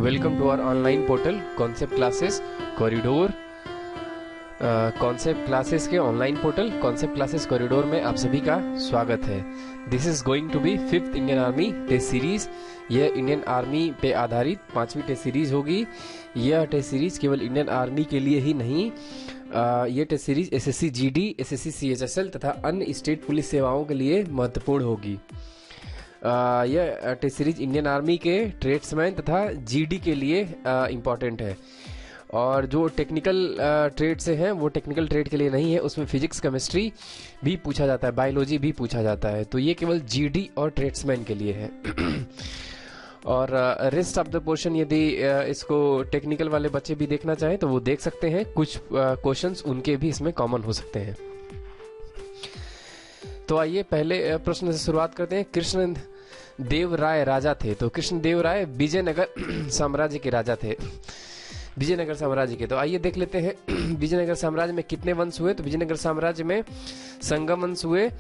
Welcome to our online portal concept classes corridor. Concept classes के online portal concept classes corridor में आप सभी का स्वागत है। This is going to be 5th Indian army test series. यह Indian army पे आधारित 5वीं टेस्ट सीरीज होगी। यह टेस्ट सीरीज केवल इंडियन आर्मी के लिए ही नहीं, यह test series SSC GD, SSC CHSL तथा अन्य स्टेट पुलिस सेवाओं के लिए महत्वपूर्ण होगी। यह टेस्ट सीरीज इंडियन आर्मी के ट्रेड्समैन तथा जीडी के लिए इम्पॉर्टेंट है, और जो टेक्निकल ट्रेड से हैं वो टेक्निकल ट्रेड के लिए नहीं है। उसमें फिजिक्स, केमिस्ट्री भी पूछा जाता है, बायोलॉजी भी पूछा जाता है, तो ये केवल जीडी और ट्रेड्समैन के लिए है। और रेस्ट ऑफ द पोर्शन यदि इसको टेक्निकल वाले बच्चे भी देखना चाहें तो वो देख सकते हैं। कुछ क्वेश्चंस उनके भी इसमें कॉमन हो सकते हैं। तो आइए पहले प्रश्न से शुरुआत करते हैं। कृष्ण देव राय राजा थे। तो कृष्ण देव राय विजयनगर साम्राज्य के राजा थे, विजयनगर साम्राज्य के। तो आइए देख लेते हैं विजयनगर साम्राज्य में कितने वंश हुए। तो विजयनगर साम्राज्य में संगम वंश हुए,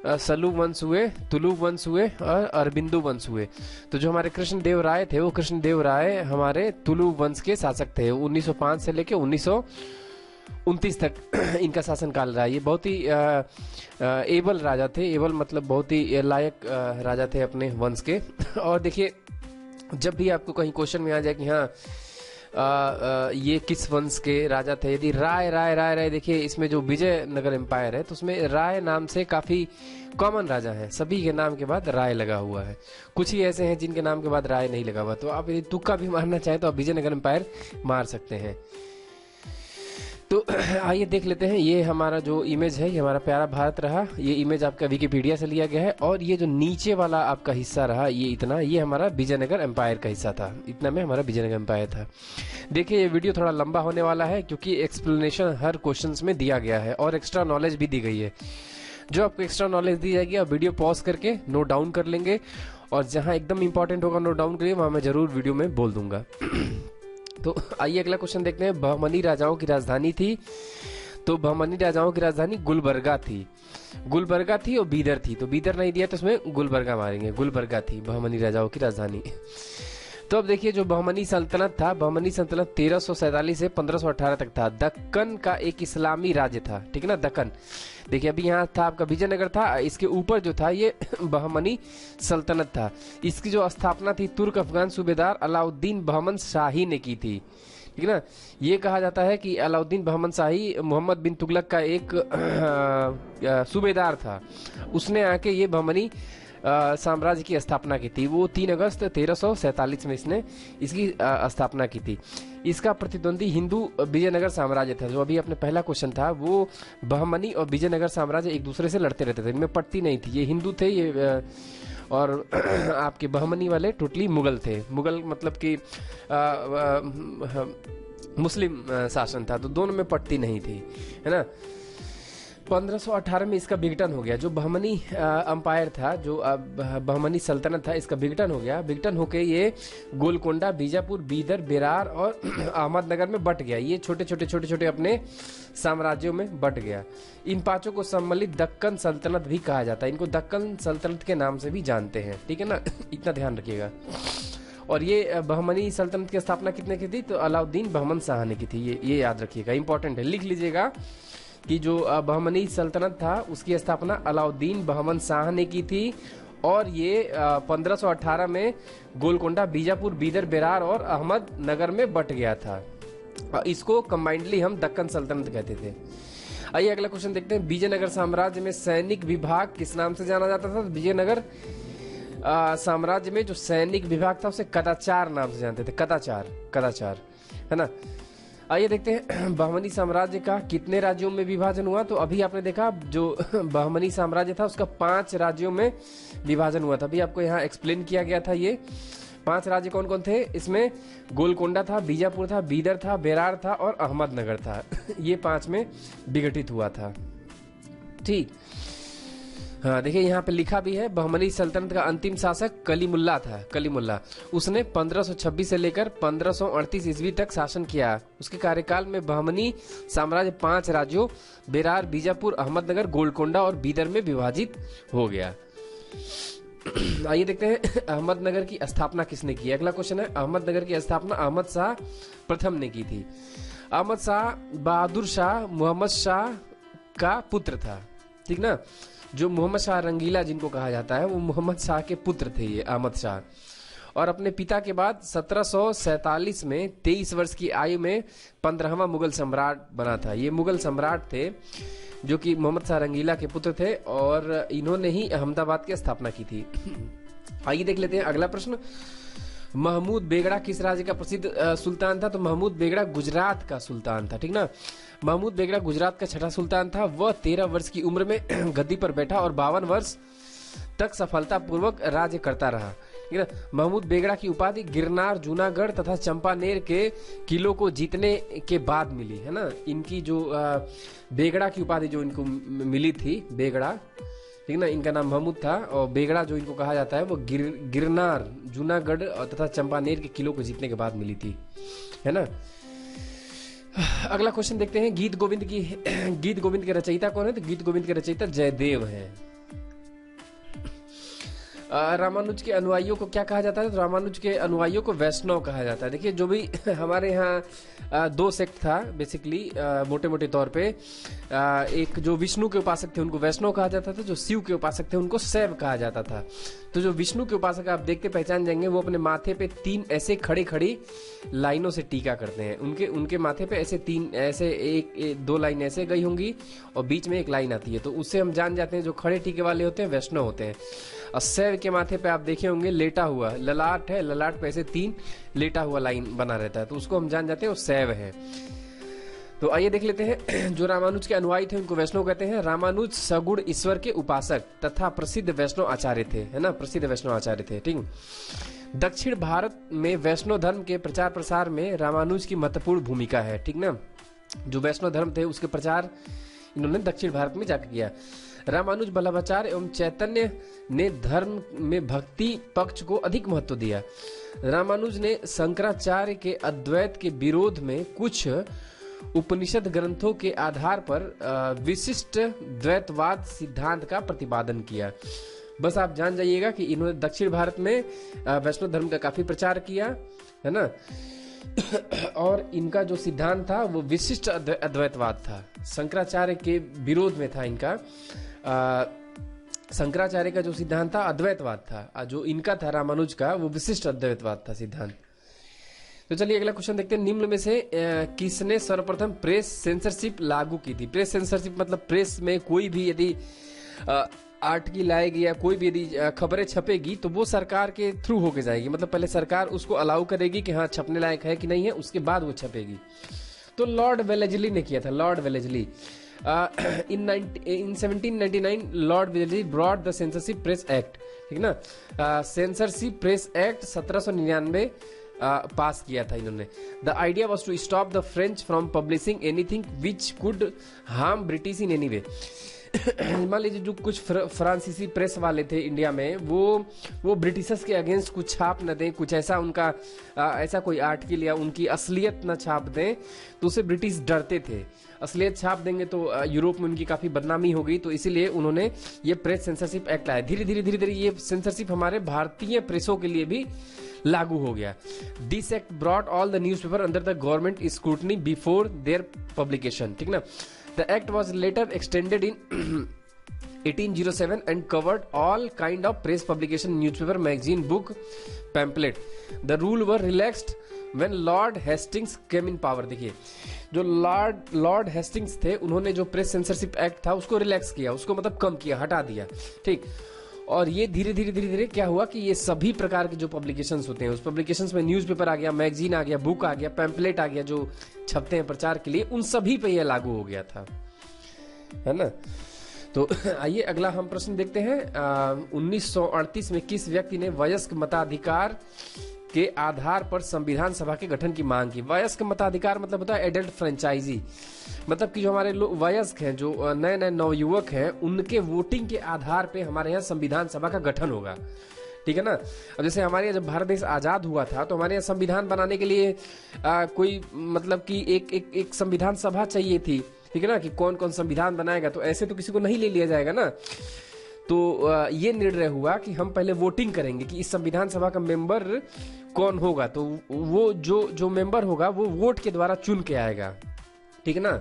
सलू वंश हुए, तुलु वंश हुए और अरबिंदु वंश हुए। तो जो हमारे कृष्ण देव राय थे वो कृष्ण देव राय हमारे तुलु वंश के शासक थे। 1905 से लेकर 1929 तक इनका शासनकाल रहा। ये बहुत ही एबल राजा थे। एबल मतलब बहुत ही लायक राजा थे अपने वंश के। और देखिए, जब भी आपको कहीं क्वेश्चन में आ जाए कि हाँ ये किस वंश के राजा थे, यदि राय राय राय राय, देखिए इसमें जो विजयनगर एम्पायर है तो उसमें राय नाम से काफी कॉमन राजा है। सभी के नाम के बाद राय लगा हुआ है, कुछ ही ऐसे हैं जिनके नाम के बाद राय नहीं लगा हुआ। तो आप यदि तुक्का भी मारना चाहें तो आप विजयनगर एम्पायर मार सकते हैं। तो आइए देख लेते हैं। ये हमारा जो इमेज है, ये हमारा प्यारा भारत रहा। ये इमेज आपका विकिपीडिया से लिया गया है, और ये जो नीचे वाला आपका हिस्सा रहा, ये इतना, ये हमारा विजयनगर एम्पायर का हिस्सा था। इतना में हमारा विजयनगर एम्पायर था। देखिए ये वीडियो थोड़ा लंबा होने वाला है क्योंकि एक्सप्लेनेशन हर क्वेश्चंस में दिया गया है और एक्स्ट्रा नॉलेज भी दी गई है। जो आपको एक्स्ट्रा नॉलेज दी जाएगी आप वीडियो पॉज करके नोट डाउन कर लेंगे, और जहां एकदम इंपॉर्टेंट होगा नोट डाउन करिए, वहां मैं जरूर वीडियो में बोल दूंगा। तो आइए अगला क्वेश्चन देखते हैं। बहमनी राजाओं की राजधानी थी। तो बहमनी राजाओं की राजधानी गुलबर्गा थी। गुलबर्गा थी और बीदर थी। तो बीदर नहीं दिया तो उसमें गुलबर्गा मारेंगे। गुलबर्गा थी बहमनी राजाओं की राजधानी। तो अब देखिए, जो बहमनी सल्तनत था, बहमनी सल्तनत 1347 से 1518 तक था। दक्कन का एक इस्लामी राज्य था, ठीक है ना, दक्कन। देखिए अभी यहाँ था आपका विजयनगर था, इसके ऊपर जो था ये बहमनी सल्तनत था। इसकी जो स्थापना थी तुर्क अफगान सूबेदार अलाउद्दीन बहमन शाही ने की थी, ठीक है ना। ये कहा जाता है कि अलाउद्दीन बहमन शाही मोहम्मद बिन तुगलक का एक सूबेदार था। उसने आके ये बहमनी साम्राज्य की स्थापना की थी। वो 3 अगस्त 1347 में इसने इसकी स्थापना की थी। इसका प्रतिद्वंदी हिंदू विजयनगर साम्राज्य था। जो अभी अपने पहला क्वेश्चन था, वो बहमनी और विजयनगर साम्राज्य एक दूसरे से लड़ते रहते थे, इनमें पड़ती नहीं थी। ये हिंदू थे, ये और आपके बहमनी वाले टोटली मुगल थे। मुगल मतलब कि मुस्लिम शासन था, तो दोनों में पड़ती नहीं थी, है ना। 1518 में इसका विघटन हो गया। जो बहमनी अंपायर था, जो बहमनी सल्तनत था, इसका विघटन हो गया। विघटन होके ये गोलकोंडा, बीजापुर, बीदर, बेरार और अहमदनगर में बट गया। ये छोटे छोटे अपने साम्राज्यों में बट गया। इन पांचों को सम्मिलित दक्कन सल्तनत भी कहा जाता है। इनको दक्कन सल्तनत के नाम से भी जानते हैं, ठीक है ना। इतना ध्यान रखिएगा। और ये बहमनी सल्तनत की स्थापना कितने की थी? तो अलाउद्दीन बहमन शाह ने की थी। ये याद रखिएगा, इंपॉर्टेंट है, लिख लीजिएगा कि जो बहमनी सल्तनत था उसकी स्थापना अलाउद्दीन बहमन शाह ने की थी। और ये 1518 में गोलकोंडा, बीजापुर, बीदर, बेरार और अहमदनगर में बट गया था। इसको कंबाइंडली हम दक्कन सल्तनत कहते थे। आइए अगला क्वेश्चन देखते हैं। विजयनगर साम्राज्य में सैनिक विभाग किस नाम से जाना जाता था? विजयनगर साम्राज्य में जो सैनिक विभाग था उसे कदाचार नाम से जानते थे। कदाचार, है ना। आइए देखते हैं बहमनी साम्राज्य का कितने राज्यों में विभाजन हुआ। तो अभी आपने देखा जो बहमनी साम्राज्य था उसका 5 राज्यों में विभाजन हुआ था। अभी आपको यहाँ एक्सप्लेन किया गया था। ये 5 राज्य कौन कौन थे? इसमें गोलकोंडा था, बीजापुर था, बीदर था, बेरार था और अहमदनगर था। ये 5 में विघटित हुआ था, ठीक। हाँ देखिए यहाँ पे लिखा भी है, बहमनी सल्तनत का अंतिम शासक कलीमुल्ला था। कलीमुल्ला, उसने 1526 से लेकर 1538 ईस्वी तक शासन किया। उसके कार्यकाल में बहमनी साम्राज्य 5 राज्यों बेरार, बीजापुर, अहमदनगर, गोलकोंडा और बीदर में विभाजित हो गया। आइए देखते हैं अहमदनगर की स्थापना किसने की। अगला क्वेश्चन है, अहमदनगर की स्थापना अहमद शाह प्रथम ने की थी। अहमद शाह बहादुर शाह मोहम्मद शाह का पुत्र था, ठीक ना। जो मोहम्मद शाह रंगीला जिनको कहा जाता है वो मोहम्मद शाह के पुत्र थे ये अहमद शाह। और अपने पिता के बाद 1747 में 23 वर्ष की आयु में 15वां मुगल सम्राट बना था। ये मुगल सम्राट थे जो कि मोहम्मद शाह रंगीला के पुत्र थे और इन्होंने ही अहमदाबाद की स्थापना की थी। आइए देख लेते हैं अगला प्रश्न, महमूद बेगड़ा किस राज्य का प्रसिद्ध सुल्तान था। तो महमूद बेगड़ा गुजरात का सुल्तान था, ठीक ना। महमूद बेगड़ा गुजरात का छठा सुल्तान था। वह 13 वर्ष की उम्र में गद्दी पर बैठा और 52 वर्ष तक सफलतापूर्वक राज्य करता रहा, ठीक है। महमूद बेगड़ा की उपाधि गिरनार, जूनागढ़ तथा चंपानेर के किलों को जीतने के बाद मिली, है ना। इनकी जो बेगड़ा की उपाधि जो इनको मिली थी, बेगड़ा, ठीक ना, इनका नाम महमूद था। और बेगड़ा जो इनको कहा जाता है वो गिरनार, जूनागढ़ तथा चंपानेर के किलों को जीतने के बाद मिली थी, है ना। अगला क्वेश्चन देखते हैं, गीत गोविंद के रचयिता कौन है। तो गीत गोविंद के रचयिता जयदेव हैं। रामानुज के अनुयायियों को क्या कहा जाता है। तो रामानुज के अनुयायियों को वैष्णव कहा जाता है। देखिए जो भी हमारे यहाँ दो सेक्ट था बेसिकली, मोटे मोटे तौर पे, एक जो विष्णु के उपासक थे उनको वैष्णव कहा जाता था, जो शिव के उपासक थे उनको शैव कहा जाता था। तो जो विष्णु के उपासक आप देखते पहचान जाएंगे, वो अपने माथे पे 3 ऐसे खड़ी लाइनों से टीका करते हैं। उनके माथे पे ऐसे 3 ऐसे एक 2 लाइन ऐसे गई होंगी और बीच में एक लाइन आती है, तो उससे हम जान जाते हैं जो खड़े टीके वाले होते हैं वैष्णव होते हैं। और शैव के माथे पे आप देखे होंगे लेटा हुआ ललाट है, ललाट पे ऐसे 3 लेटा हुआ लाइन बना रहता है, तो उसको हम जान जाते हैं वो शैव है। तो आइए देख लेते हैं, जो रामानुज के अनुयायी थे उनको वैष्णव कहते हैं। रामानुज सगुण ईश्वर के उपासक तथा प्रसिद्ध वैष्णव आचार्य थे, है ना, प्रसिद्ध वैष्णव आचार्य थे, ठीक। दक्षिण भारत में वैष्णव धर्म के प्रचार प्रसार में रामानुज की महत्वपूर्ण भूमिका है, ठीक ना। जो वैष्णव धर्म थे उसके प्रचार इन्होंने दक्षिण भारत में जाकर किया। रामानुज वल्लभाचार्य एवं चैतन्य ने धर्म में भक्ति पक्ष को अधिक महत्व दिया। रामानुज ने शंकराचार्य के अद्वैत के विरोध में कुछ उपनिषद ग्रंथों के आधार पर विशिष्ट द्वैतवाद सिद्धांत का प्रतिपादन किया। बस आप जान जाइएगा कि इन्होंने दक्षिण भारत में वैष्णव धर्म का काफी प्रचार किया, है ना। और इनका जो सिद्धांत था वो विशिष्ट अद्वैतवाद था, शंकराचार्य के विरोध में था इनका। शंकराचार्य का जो सिद्धांत था अद्वैतवाद था, जो इनका था रामानुज का वो विशिष्ट अद्वैतवाद था सिद्धांत। तो चलिए अगला क्वेश्चन देखते हैं, निम्न में से किसने सर्वप्रथम प्रेस सेंसरशिप लागू की थी। प्रेस सेंसरशिप मतलब प्रेस में कोई भी यदि आर्टिकल आएगी या कोई भी यदि खबरें छपेगी तो वो सरकार के थ्रू होके जाएगी, मतलब पहले सरकार उसको अलाउ करेगी कि हाँ छपने लायक है कि नहीं है, उसके बाद वो छपेगी। तो लॉर्ड वेलेस्ली ने किया था, Lord Wellesley. in 1799 Lord Wellesley brought the censorship press act, ठीक ना। सेंसरशिप प्रेस एक्ट 1799 पास किया था इन्होंने। The idea was to stop the French from publishing anything which could harm British in any way. मान लीजिए जो कुछ फ्रांसीसी प्रेस वाले थे इंडिया में, वो ब्रिटिशर्स के अगेंस्ट कुछ छाप न दें, कुछ ऐसा उनका ऐसा कोई आर्टिकल या उनकी असलियत न छाप दें, तो उसे ब्रिटिश डरते थे। असलियत छाप देंगे तो यूरोप में उनकी काफी बदनामी होगी, तो इसीलिए उन्होंने ये प्रेस सेंसरशिप एक्ट लाया। धीरे धीरे ये सेंसरशिप हमारे भारतीय प्रेसों के लिए भी लागू हो गया। This act brought all the newspaper under the government scrutiny before their publication, ठीक ना। The act was later extended in 1807 and covered all kind of press publication, newspaper, magazine, book, pamphlet. The rule were relaxed when Lord Hastings came in power। देखिए जो Lord Hastings थे उन्होंने जो press censorship act था उसको relax किया, उसको मतलब कम किया, हटा दिया, ठीक। और ये धीरे धीरे क्या हुआ कि ये सभी प्रकार के जो पब्लिकेशंस होते हैं उस पब्लिकेशंस में न्यूज़पेपर आ गया, मैगजीन आ गया, बुक आ गया, पैम्पलेट आ गया, जो छपते हैं प्रचार के लिए, उन सभी पे ये लागू हो गया था, है ना। तो आइए अगला हम प्रश्न देखते हैं। 1938 में किस व्यक्ति ने वयस्क मताधिकार के आधार पर संविधान सभा के गठन की मांग की। वयस्क मताधिकार मतलब होता है एडल्ट फ्रेंचाइजी, मतलब कि जो हमारे लोग वयस्क हैं, जो नए नवयुवक हैं, उनके वोटिंग के आधार पे हमारे यहाँ संविधान सभा का गठन होगा, ठीक है ना। अब जैसे हमारे यहाँ जब भारत देश आजाद हुआ था तो हमारे यहाँ संविधान बनाने के लिए कोई मतलब कि एक संविधान सभा चाहिए थी, ठीक है ना, कि कौन कौन संविधान बनाएगा, तो ऐसे तो किसी को नहीं ले लिया जाएगा ना। तो ये निर्णय हुआ कि हम पहले वोटिंग करेंगे कि इस संविधान सभा का मेंबर कौन होगा। तो वो जो मेंबर होगा वो वोट के द्वारा चुन के आएगा, ठीक है ना।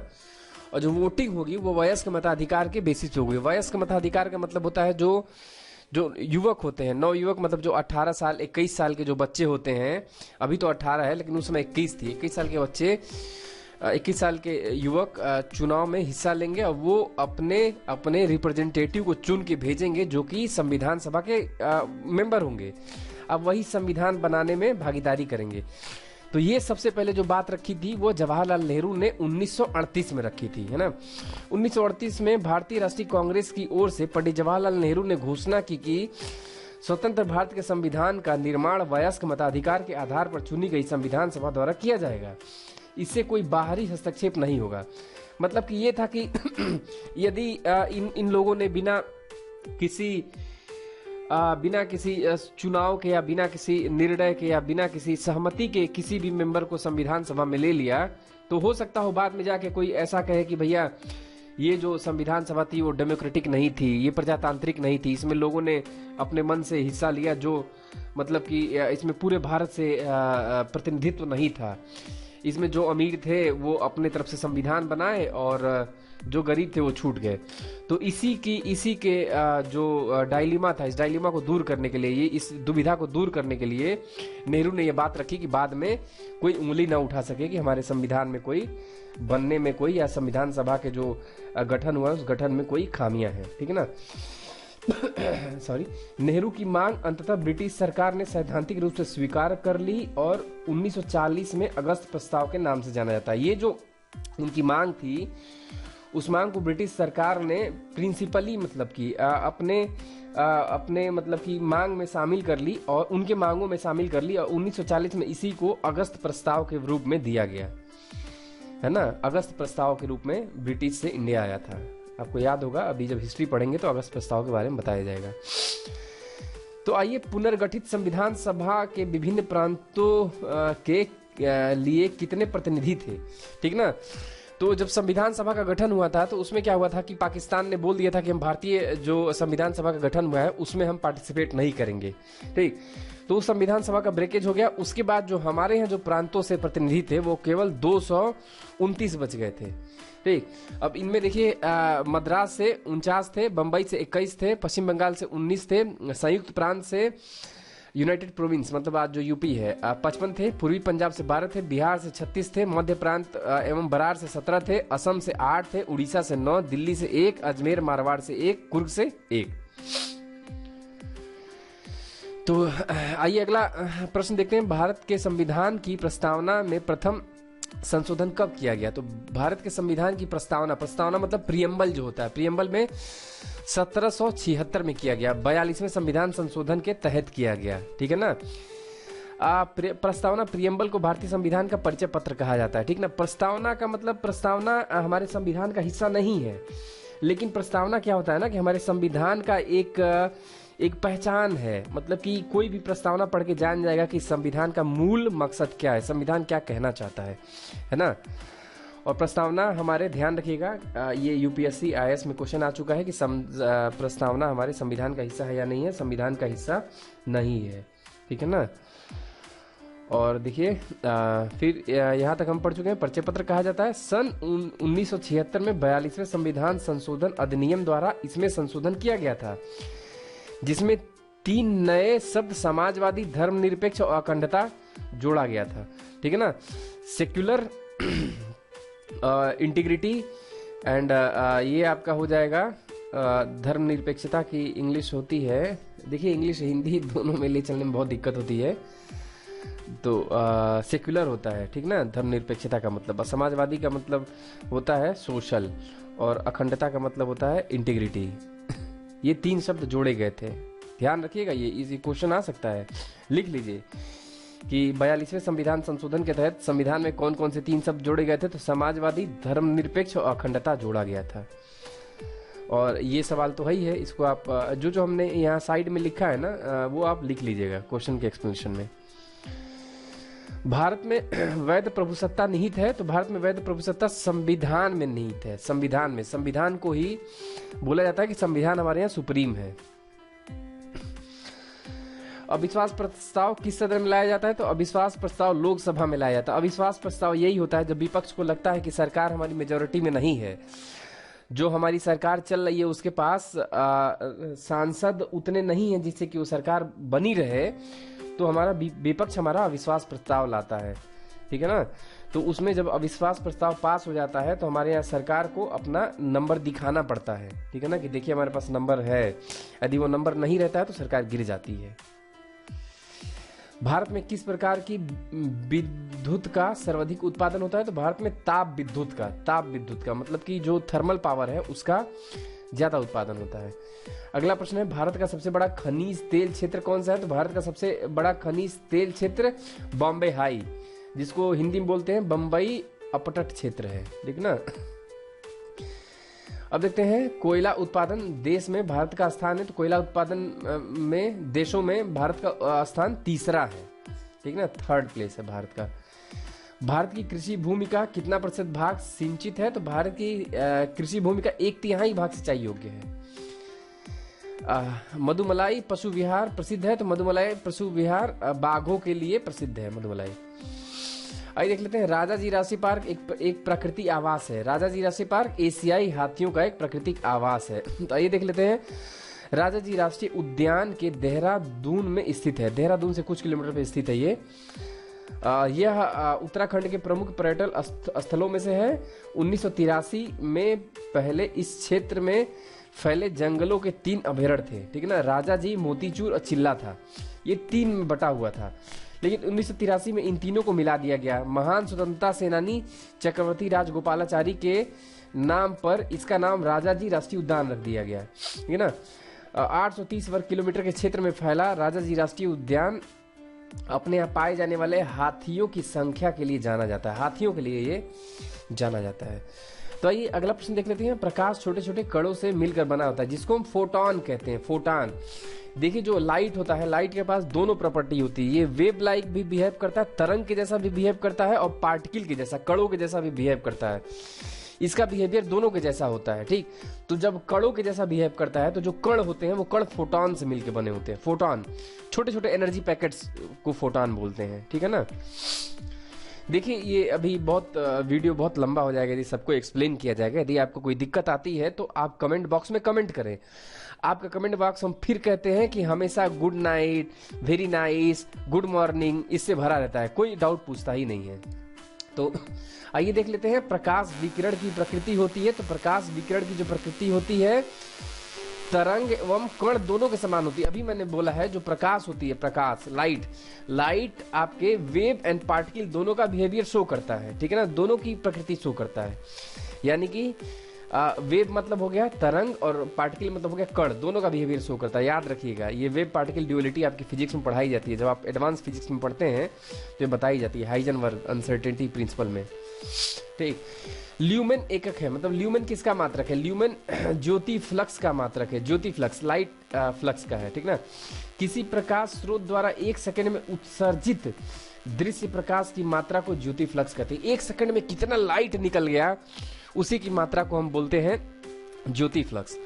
और जो वोटिंग होगी वो वयस्क मताधिकार के बेसिस पे होगी। वयस्क मताधिकार का मतलब होता है जो युवक होते हैं, नव युवक, मतलब जो 18 साल 21 साल के जो बच्चे होते हैं, अभी तो 18 है लेकिन उस समय 21 थी, 21 साल के बच्चे, 21 साल के युवक चुनाव में हिस्सा लेंगे और वो अपने रिप्रेजेंटेटिव को चुन के भेजेंगे जो कि संविधान सभा के मेंबर होंगे। अब वही संविधान बनाने में भागीदारी करेंगे। तो ये सबसे पहले जो बात रखी थी वो जवाहरलाल नेहरू ने 1938 में रखी थी, है ना। 1938 में भारतीय राष्ट्रीय कांग्रेस की ओर से पंडित जवाहरलाल नेहरू ने घोषणा की कि स्वतंत्र भारत के संविधान का निर्माण वयस्क मताधिकार के आधार पर चुनी गई संविधान सभा द्वारा किया जाएगा। इससे कोई बाहरी हस्तक्षेप नहीं होगा। मतलब कि ये था कि यदि इन लोगों ने बिना किसी चुनाव के या बिना किसी निर्णय के या बिना किसी सहमति के किसी भी मेंबर को संविधान सभा में ले लिया, तो हो सकता हो बाद में जाके कोई ऐसा कहे कि भैया ये जो संविधान सभा थी वो डेमोक्रेटिक नहीं थी, ये प्रजातांत्रिक नहीं थी, इसमें लोगों ने अपने मन से हिस्सा लिया, जो मतलब कि इसमें पूरे भारत से प्रतिनिधित्व नहीं था, इसमें जो अमीर थे वो अपने तरफ से संविधान बनाए और जो गरीब थे वो छूट गए। तो इसी के जो डायलिमा था, इस डायलिमा को दूर करने के लिए, ये इस दुविधा को दूर करने के लिए नेहरू ने ये बात रखी कि बाद में कोई उंगली ना उठा सके कि हमारे संविधान में कोई बनने में कोई, या संविधान सभा के जो गठन हुआ उस गठन में कोई खामियां हैं, ठीक है ना। सॉरी। नेहरू की मांग अंततः ब्रिटिश सरकार ने सैद्धांतिक रूप से स्वीकार कर ली और 1940 में अगस्त प्रस्ताव के नाम से जाना जाता है। ये जो उनकी मांग थी उस मांग को ब्रिटिश सरकार ने प्रिंसिपली मतलब कि अपने मतलब कि मांग में शामिल कर ली और उनके मांगों में शामिल कर ली और 1940 में इसी को अगस्त प्रस्ताव के रूप में दिया गया, है ना। अगस्त प्रस्ताव के रूप में ब्रिटिश से इंडिया आया था। आपको याद होगा, अभी जब हिस्ट्री पढ़ेंगे तो अगस्त प्रस्ताव के बारे में बताया जाएगा। तो आइए, पुनर्गठित संविधान सभा के विभिन्न प्रांतों के लिए कितने प्रतिनिधि थे, ठीक ना। तो जब संविधान सभा का गठन हुआ था तो उसमें क्या हुआ था कि पाकिस्तान ने बोल दिया था कि हम भारतीय जो संविधान सभा का गठन हुआ है उसमें हम पार्टिसिपेट नहीं करेंगे, ठीक। तो उस संविधान सभा का ब्रेकेज हो गया। उसके बाद जो हमारे यहाँ जो प्रांतों से प्रतिनिधि थे वो केवल 229 बच गए थे, ठीक। अब इनमें देखिए, मद्रास से 49 थे, बंबई से 21 थे, पश्चिम बंगाल से 19 थे, संयुक्त प्रांत से यूनाइटेड प्रोविंस मतलब आज जो यूपी है 55 थे, पूर्वी पंजाब से 12 थे, बिहार से 36 थे, मध्य प्रांत एवं बरार से 17 थे, असम से 8 थे, उड़ीसा से 9, दिल्ली से 1, अजमेर मारवाड़ से 1, कुर्ग से 1। तो आइए अगला प्रश्न देखते हैं। भारत के संविधान की प्रस्तावना में प्रथम संशोधन कब किया गया? तो भारत के संविधान की प्रस्तावना मतलब प्रियम्बल जो होता है, प्रियम्बल में 1776 में किया गया, 42वें संविधान संशोधन के तहत किया गया, ठीक है ना। प्रस्तावना, प्रियम्बल को भारतीय संविधान का परिचय पत्र कहा जाता है, ठीक ना। प्रस्तावना का मतलब, प्रस्तावना हमारे संविधान का हिस्सा नहीं है, लेकिन प्रस्तावना क्या होता है ना कि हमारे संविधान का एक पहचान है। मतलब कि कोई भी प्रस्तावना पढ़ के जान जाएगा कि संविधान का मूल मकसद क्या है, संविधान क्या कहना चाहता है ना। और प्रस्तावना हमारे, ध्यान रखिएगा, ये यूपीएससी IAS में क्वेश्चन आ चुका है कि प्रस्तावना हमारे संविधान का हिस्सा है या नहीं है। संविधान का हिस्सा नहीं है, ठीक है ना। और देखिए, फिर यहाँ तक हम पढ़ चुके हैं। परिचय पत्र कहा जाता है। सन 1976 में 42वें संविधान संशोधन अधिनियम द्वारा इसमें संशोधन किया गया था, जिसमें 3 नए शब्द समाजवादी, धर्मनिरपेक्ष और अखंडता जोड़ा गया था, ठीक है ना। सेक्युलर, इंटीग्रिटी एंड ये आपका हो जाएगा धर्मनिरपेक्षता की इंग्लिश होती है। देखिए, इंग्लिश हिंदी दोनों में ले चलने में बहुत दिक्कत होती है। तो सेक्युलर होता है, ठीक ना, धर्मनिरपेक्षता का मतलब। समाजवादी का मतलब होता है सोशल, और अखंडता का मतलब होता है इंटीग्रिटी। ये 3 शब्द जोड़े गए थे, ध्यान रखिएगा। ये इजी क्वेश्चन आ सकता है, लिख लीजिए कि 42वें संविधान संशोधन के तहत संविधान में कौन कौन से 3 शब्द जोड़े गए थे। तो समाजवादी, धर्मनिरपेक्ष और अखंडता जोड़ा गया था। और ये सवाल तो है ही है, इसको आप जो हमने यहाँ साइड में लिखा है ना, वो आप लिख लीजिएगा क्वेश्चन के एक्सप्लेनेशन में। भारत में वैध प्रभुसत्ता निहित है, तो भारत में वैध प्रभुसत्ता संविधान में निहित है। संविधान में, संविधान को ही बोला जाता है कि संविधान हमारे यहाँ सुप्रीम है। अविश्वास प्रस्ताव किस सदन में लाया जाता है? तो अविश्वास प्रस्ताव लोकसभा में लाया जाता है। अविश्वास प्रस्ताव यही होता है जब विपक्ष को लगता है कि सरकार हमारी मेजोरिटी में नहीं है, जो हमारी सरकार चल रही है उसके पास सांसद उतने नहीं हैं जिससे कि वो सरकार बनी रहे, तो हमारा विपक्ष हमारा अविश्वास प्रस्ताव लाता है, ठीक है ना। तो उसमें जब अविश्वास प्रस्ताव पास हो जाता है तो हमारे यहाँ सरकार को अपना नंबर दिखाना पड़ता है, ठीक है ना, कि देखिए हमारे पास नंबर है। यदि वो नंबर नहीं रहता है तो सरकार गिर जाती है। भारत में किस प्रकार की विद्युत का सर्वाधिक उत्पादन होता है? तो भारत में ताप विद्युत का मतलब कि जो थर्मल पावर है उसका ज्यादा उत्पादन होता है। अगला प्रश्न है, भारत का सबसे बड़ा खनिज तेल क्षेत्र कौन सा है? तो भारत का सबसे बड़ा खनिज तेल क्षेत्र बॉम्बे हाई, जिसको हिंदी में बोलते हैं बम्बई अपतट क्षेत्र है, ठीक ना। अब देखते हैं कोयला उत्पादन देश में भारत का स्थान है। तो कोयला उत्पादन में देशों में भारत का स्थान तीसरा है, ठीक ना, 3rd प्लेस है भारत का। भारत की कृषि भूमि का कितना प्रतिशत भाग सिंचित है? तो भारत की कृषि भूमि का 1/3 भाग सिंचाई योग्य है। मधुमलाई पशु विहार प्रसिद्ध है। तो मधुमलाई पशु विहार बाघों के लिए प्रसिद्ध है मधुमलाई। आइए देख लेते हैं, राजाजी राष्ट्रीय पार्क एक प्राकृतिक आवास है। राजाजी राष्ट्रीय पार्क एशियाई हाथियों का एक प्राकृतिक आवास है। तो आइए देख लेते हैं, राजाजी राष्ट्रीय उद्यान के देहरादून में स्थित है। देहरादून से कुछ किलोमीटर पे स्थित है ये। यह उत्तराखंड के प्रमुख पर्यटन स्थलों में से है। 1983 में पहले इस क्षेत्र में फैले जंगलों के 3 अभयारण्य थे, ठीक है ना। राजाजी, मोतीचूर और चिल्ला था, ये 3 में बटा हुआ था, लेकिन 1983 में इन तीनों को मिला दिया गया। महान स्वतंत्रता सेनानी चक्रवर्ती राजगोपालाचारी के नाम पर इसका नाम राजाजी राष्ट्रीय उद्यान रख दिया गया, ठीक है ना। 830 वर्ग किलोमीटर के क्षेत्र में फैला राजाजी राष्ट्रीय उद्यान अपने यहाँ पाए जाने वाले हाथियों की संख्या के लिए जाना जाता है। हाथियों के लिए ये जाना जाता है। तो आइए अगला प्रश्न देख लेते हैं, प्रकाश छोटे छोटे कणों से मिलकर बना होता है, जिसको हम फोटॉन कहते हैं। फोटॉन, देखिए जो लाइट होता है, लाइट के पास दोनों प्रॉपर्टी होती है। ये वेव लाइक भी बिहेव करता है, तरंग के जैसा भी बिहेव करता है, और पार्टिकल के जैसा, कणों के जैसा भी बिहेव करता है। इसका बिहेवियर दोनों के जैसा होता है, ठीक। तो जब कणों के जैसा बिहेव करता है तो जो कण होते हैं वो कण फोटॉन से मिलकर बने होते हैं। फोटॉन, छोटे छोटे एनर्जी पैकेट्स को फोटॉन बोलते हैं, ठीक है ना। देखिए ये अभी बहुत वीडियो बहुत लंबा हो जाएगा यदि सबको एक्सप्लेन किया जाएगा। यदि आपको कोई दिक्कत आती है तो आप कमेंट बॉक्स में कमेंट करें। आपका कमेंट बॉक्स हम फिर कहते हैं कि हमेशा good night, very nice, good morning इससे भरा रहता है, कोई डाउट पूछता ही नहीं है। तो आइए देख लेते हैं, प्रकाश विकिरण की प्रकृति होती है। तो प्रकाश विकिरण की जो प्रकृति होती है, तरंग एवं कण दोनों के समान होती है। अभी मैंने बोला है जो प्रकाश होती है, प्रकाश, लाइट आपके वेव एंड पार्टिकल दोनों का बिहेवियर शो करता है, ठीक है ना, दोनों की प्रकृति शो करता है। यानी कि वेव मतलब हो गया तरंग और पार्टिकल मतलब हो गया कण, दोनों का बिहेवियर शो करता है। याद रखिएगा, ये वेव पार्टिकल ड्यूअलिटी आपकी फिजिक्स में पढ़ाई जाती है। जब आप एडवांस फिजिक्स में पढ़ते हैं तो ये बताई जाती है हाइजेनबर्ग अनसर्टेनिटी प्रिंसिपल में, ठीक। ल्यूमेन एकक है, मतलब ल्यूमेन किसका मात्रक है? ल्यूमेन ज्योति फ्लक्स का मात्रक है। ज्योति फ्लक्स लाइट फ्लक्स का है, ठीक ना। किसी प्रकाश स्रोत द्वारा 1 सेकंड में उत्सर्जित दृश्य प्रकाश की मात्रा को ज्योति फ्लक्स कहते हैं। 1 सेकंड में कितना लाइट निकल गया उसी की मात्रा को हम बोलते हैं ज्योति फ्लक्स।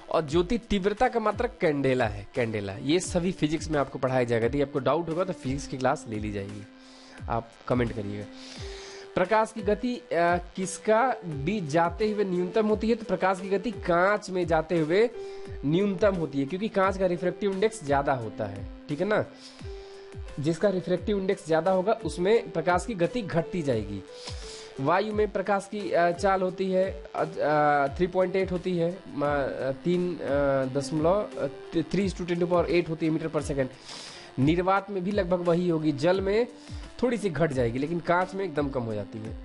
और ज्योति तीव्रता का मात्रक कैंडेला है, कैंडेला। ये सभी फिजिक्स में आपको पढ़ाया जाएगा। यदि आपको डाउट होगा तो फिजिक्स की क्लास ले ली जाएगी, आप कमेंट करिएगा। प्रकाश की गति किसका बीच जाते हुए न्यूनतम होती है? तो प्रकाश की गति कांच में जाते हुए न्यूनतम होती है, क्योंकि कांच का रिफ्रैक्टिव इंडेक्स ज्यादा होता है, ठीक है ना। जिसका रिफ्रैक्टिव इंडेक्स ज्यादा होगा उसमें प्रकाश की गति घटती जाएगी। वायु में प्रकाश की चाल होती है 3.8 होती है, 3.3 होती है मीटर पर सेकंड। निर्वात में भी लगभग वही होगी, जल में थोड़ी सी घट जाएगी, लेकिन कांच में एकदम कम हो जाती है।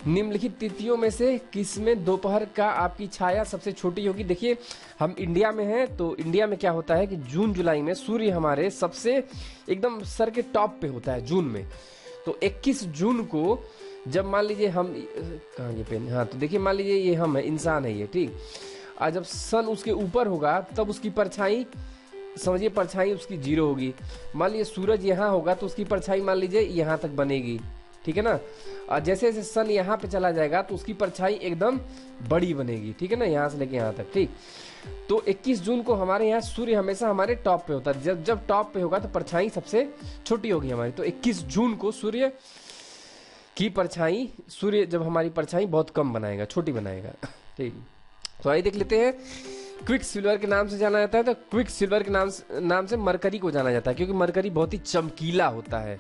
निम्नलिखित तिथियों में से किसमें दोपहर का आपकी छाया सबसे छोटी होगी? देखिए हम इंडिया में हैं, तो इंडिया में क्या होता है कि जून जुलाई में सूर्य हमारे सबसे एकदम सर के टॉप पे होता है जून में। तो 21 जून को जब मान लीजिए हम, कहाँ ये पेन, हाँ, तो देखिए मान लीजिए ये हम है, इंसान है ये, ठीक। और जब सन उसके ऊपर होगा तब उसकी परछाई समझिए परछाई उसकी 0 होगी। मान लीजिए सूरज यहाँ होगा तो उसकी परछाई मान लीजिए यहाँ तक बनेगी, ठीक है ना। और जैसे जैसे सन यहाँ पे चला जाएगा तो उसकी परछाई एकदम बड़ी बनेगी, ठीक है ना, यहाँ से लेके यहाँ तक, ठीक। तो 21 जून को हमारे यहाँ सूर्य हमेशा हमारे टॉप पे होता है। जब टॉप पे होगा तो परछाई सबसे छोटी होगी हमारी। तो 21 जून को सूर्य की परछाई, सूर्य जब हमारी परछाई बहुत कम बनाएगा, छोटी बनाएगा, ठीक। तो आइए देख लेते हैं। क्विक सिल्वर के नाम से जाना जाता है। तो क्विक सिल्वर के नाम से मरकरी को जाना जाता है, क्योंकि मरकरी बहुत ही चमकीला होता है,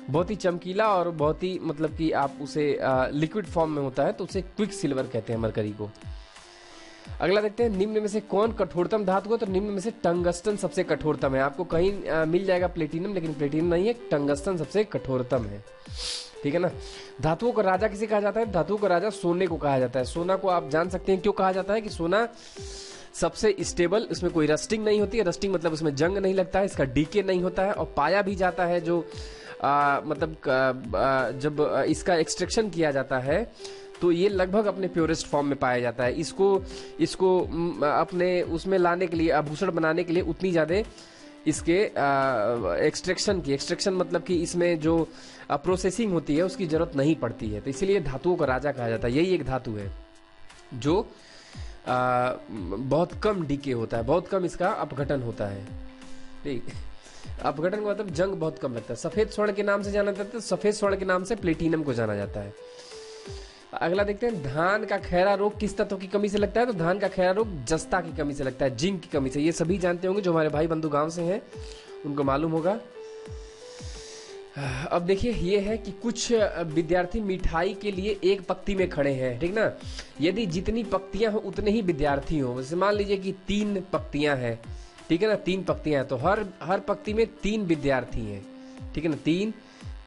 बहुत ही चमकीला, और बहुत ही मतलब कि आप उसे लिक्विड फॉर्म में होता है, तो उसे क्विक सिल्वर कहते हैं मरकरी को। अगला देखते हैं, निम्न में से कौन कठोरतम धातु है। तो निम्न में से टंगस्टन सबसे कठोरतम है। आपको कहीं मिल जाएगा प्लेटिनम, लेकिन प्लेटिनम नहीं है, टंगस्टन सबसे कठोरतम है, ठीक है ना। धातुओं का राजा किसे कहा जाता है। धातुओं का राजा सोने को कहा जाता है। सोना को आप जान सकते हैं क्यों कहा जाता है, कि सोना सबसे स्टेबल, उसमें कोई रस्टिंग नहीं होती है। रस्टिंग मतलब उसमें जंग नहीं लगता है, इसका डीके नहीं होता है, और पाया भी जाता है। जो जब इसका एक्सट्रैक्शन किया जाता है तो ये लगभग अपने प्योरेस्ट फॉर्म में पाया जाता है। इसको अपने उसमें लाने के लिए, आभूषण बनाने के लिए उतनी ज़्यादा इसके एक्सट्रैक्शन मतलब कि इसमें जो प्रोसेसिंग होती है उसकी जरूरत नहीं पड़ती है। तो इसीलिए धातुओं का राजा कहा जाता है। यही एक धातु है जो बहुत कम डीके होता है, बहुत कम इसका अपघटन होता है, ठीक। अपघटन का मतलब जंग बहुत कम लगता है। सफेद स्वर्ण के नाम से जाना जाता है। तो सफेद स्वर्ण के नाम से प्लेटिनम को जाना जाता है। अगला देखते हैं, धान का खैरा रोग किस तत्व की कमी से लगता है। तो धान का खैरा रोग जस्ता की कमी से लगता है, जिंक की कमी से। ये सभी जानते होंगे, जो हमारे भाई बंधु गांव से हैं उनको मालूम होगा। अब देखिए, ये है कि कुछ विद्यार्थी मिठाई के लिए एक पंक्ति में खड़े हैं, ठीक ना। यदि जितनी पंक्तियां हो उतने ही विद्यार्थी हो। जैसे मान लीजिए कि 3 पंक्तियां हैं, ठीक है ना, 3 पंक्तियां हैं, तो हर पंक्ति में 3 विद्यार्थी हैं, ठीक है ना। 3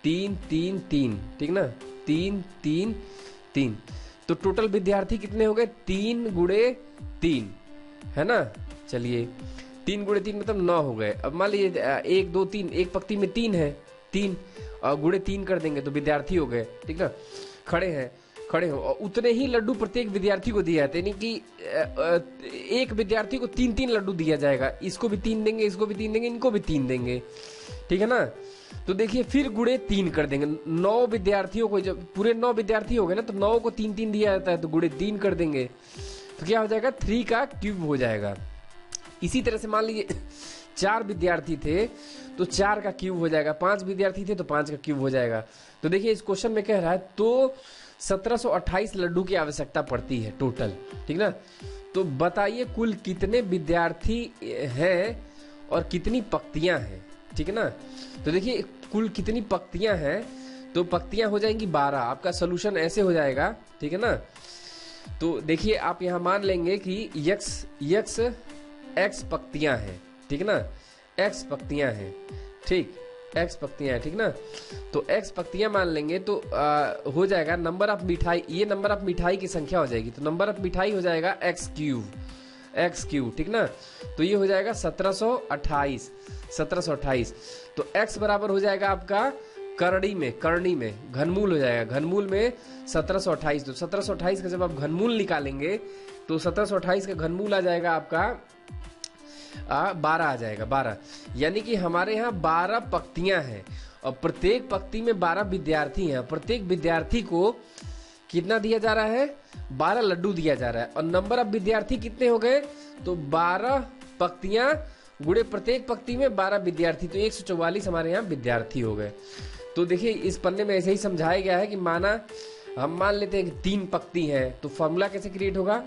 3 3 3, ठीक ना, 3 3 3। तो टोटल विद्यार्थी कितने हो गए, 3 × 3, है ना। चलिए 3 × 3 मतलब 9 हो गए। अब मान लीजिए 1 2 3, एक पंक्ति में 3 है, 3 और × 3 कर देंगे तो विद्यार्थी हो गए, ठीक ना। खड़े हो, और उतने ही लड्डू प्रत्येक विद्यार्थी को दिए जाते हैं, यानी कि एक विद्यार्थी को 3-3 लड्डू दिया जाएगा। इसको भी 3 देंगे, इसको भी 3 देंगे, इनको भी 3 देंगे, ठीक है ना। तो देखिए फिर × 3 कर देंगे। 9 विद्यार्थियों को, जब पूरे 9 विद्यार्थी हो गए ना, तो 9 को 3-3 दिया जाता है, तो × 3 कर देंगे, तो क्या हो जाएगा, 3 का क्यूब हो जाएगा। इसी तरह से मान लीजिए 4 विद्यार्थी थे तो 4 का क्यूब हो जाएगा, 5 विद्यार्थी थे तो 5 का क्यूब हो जाएगा। तो देखिए इस क्वेश्चन में कह रहा है तो 1728 लड्डू की आवश्यकता पड़ती है टोटल, ठीक ना। तो बताइए कुल कितने विद्यार्थी हैं और कितनी पंक्तियां हैं, ठीक है ना। तो देखिए कुल कितनी पंक्तियां हैं, तो पंक्तियां हो जाएंगी 12। आपका सोल्यूशन ऐसे हो जाएगा, ठीक है ना। तो देखिए आप यहां मान लेंगे कि x पंक्तियां हैं, ठीक है ना, x पंक्तियां हैं, ठीक, x पंक्तियां हैं, ठीक ना। तो x पंक्तियां मान लेंगे तो हो जाएगा नंबर ऑफ मिठाई, ये नंबर ऑफ मिठाई की संख्या हो जाएगी, तो नंबर ऑफ मिठाई हो जाएगा x क्यूब, ठीक ना। तो ये हो जाएगा 1728। तो x बराबर हो जाएगा आपका करणी में घनमूल हो जाएगा, घनमूल में 1728। तो 1728 का जब आप घनमूल निकालेंगे तो 1728 का घनमूल आ जाएगा आपका 12 आ जाएगा, 12। यानी कि हमारे यहाँ 12 पंक्तियां हैं और प्रत्येक पंक्ति में 12 विद्यार्थी हैं। प्रत्येक विद्यार्थी को कितना दिया जा रहा है, 12 लड्डू दिया जा रहा है। और नंबर ऑफ विद्यार्थी कितने हो गए, तो 12 पंक्तियां गुणे प्रत्येक पंक्ति में 12 विद्यार्थी, तो 144 हमारे यहाँ विद्यार्थी हो गए। तो देखिए इस पन्ने में ऐसे ही समझाया गया है कि हम मान लेते हैं कि 3 पंक्ति है, तो फॉर्मूला कैसे क्रिएट होगा।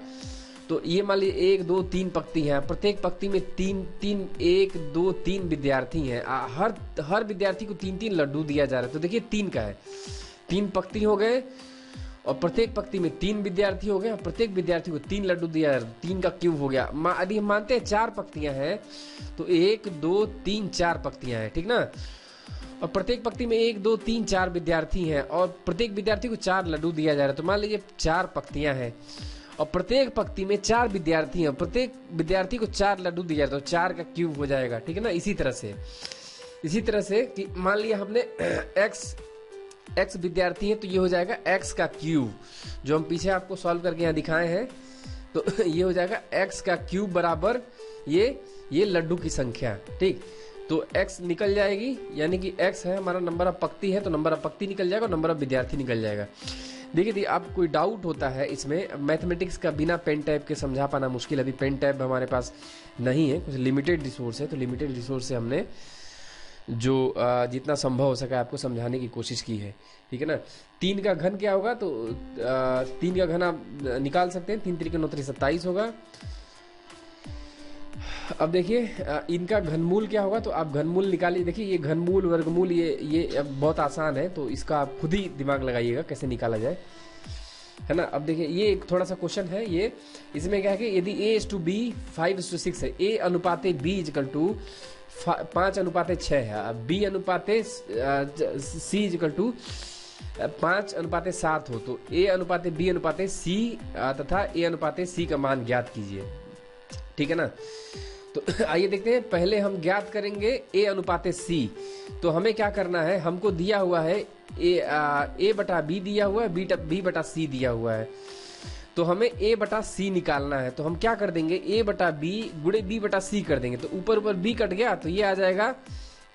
तो ये मान लीजिए 1 2 3 पंक्ति हैं, प्रत्येक पंक्ति में 1 2 3 विद्यार्थी हैं। हर विद्यार्थी को 3-3 लड्डू दिया जा रहा है। तो देखिए 3 का है, 3 पंक्ति हो गए और प्रत्येक पंक्ति में 3 विद्यार्थी हो गए और प्रत्येक विद्यार्थी को 3 लड्डू दिया जा रहा है, 3 का क्यूब हो गया। यदि हम मानते हैं 4 पंक्तियां हैं तो 1 2 3 4 पंक्तियां हैं, ठीक ना। और प्रत्येक पंक्ति में 1 2 3 4 विद्यार्थी हैं और प्रत्येक विद्यार्थी को 4 लड्डू दिया जा रहा है। तो मान लीजिए 4 पंक्तियां हैं और प्रत्येक पंक्ति में 4 विद्यार्थी हैं, प्रत्येक विद्यार्थी को 4 लड्डू दिया जाता है, तो 4 का क्यूब हो जाएगा, ठीक है ना। इसी तरह से कि मान लिया हमने x विद्यार्थी है तो ये हो जाएगा x का क्यूब, जो हम पीछे आपको सॉल्व करके यहाँ दिखाए हैं। तो ये हो जाएगा x का क्यूब बराबर ये लड्डू की संख्या, ठीक। तो x निकल जाएगी, यानी कि x है हमारा नंबर ऑफ पंक्ति है, तो नंबर ऑफ पंक्ति निकल जाएगा और नंबर ऑफ विद्यार्थी निकल जाएगा। देखिए आप कोई डाउट होता है इसमें, मैथमेटिक्स का बिना पेन टैब के समझा पाना मुश्किल है। अभी पेन टैब हमारे पास नहीं है, कुछ लिमिटेड रिसोर्स है, तो लिमिटेड रिसोर्स से हमने जो जितना संभव हो सका आपको समझाने की कोशिश की है, ठीक है ना। 3 का घन क्या होगा, तो 3 का घन आप निकाल सकते हैं, 3 3 9 27 होगा। अब देखिए इनका घनमूल क्या होगा, तो आप घनमूल निकालिए। देखिए ये घनमूल वर्गमूल ये बहुत आसान है, तो इसका आप खुद ही दिमाग लगाइएगा कैसे निकाला जाए, है ना। अब देखिए ये एक थोड़ा सा क्वेश्चन है, ये इसमें क्या है कि यदि A:B 5:6 है, A अनुपात B इक्वल टू 5:6 है, B अनुपात C इक्वल टू 5:7 हो, तो A अनुपात B अनुपात C तथा A अनुपात C का मान ज्ञात कीजिए, ठीक है ना। तो आइए देखते हैं, पहले हम ज्ञात करेंगे A अनुपात C। तो हमें क्या करना है, हमको दिया हुआ है A बटा B दिया हुआ है, B बटा C दिया हुआ है, तो हमें A बटा C निकालना है। तो हम क्या कर देंगे, A बटा B गुणे B बटा C कर देंगे, तो ऊपर ऊपर B कट गया, तो ये आ जाएगा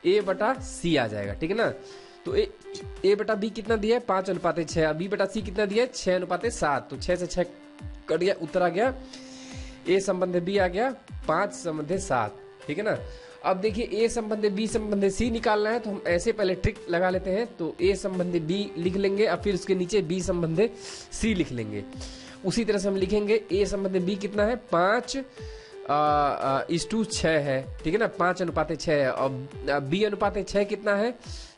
A बटा C आ जाएगा, ठीक है ना। तो A बटा B कितना दिया है, 5:6, B बटा C कितना दिया है, 6:7, तो 6 से 6 कट गया, उत्तर आ गया A संबंध B आ गया 5 संबंध 7, ठीक है ना। अब देखिए A संबंध B संबंध C निकालना है, तो हम ऐसे पहले ट्रिक लगा लेते हैं। तो A संबंध B लिख लेंगे और फिर उसके नीचे B संबंध C लिख लेंगे। उसी तरह से हम लिखेंगे A संबंध B कितना है, 5:6 है, ठीक है ना, 5:6 है, और B अनुपात 6 कितना है,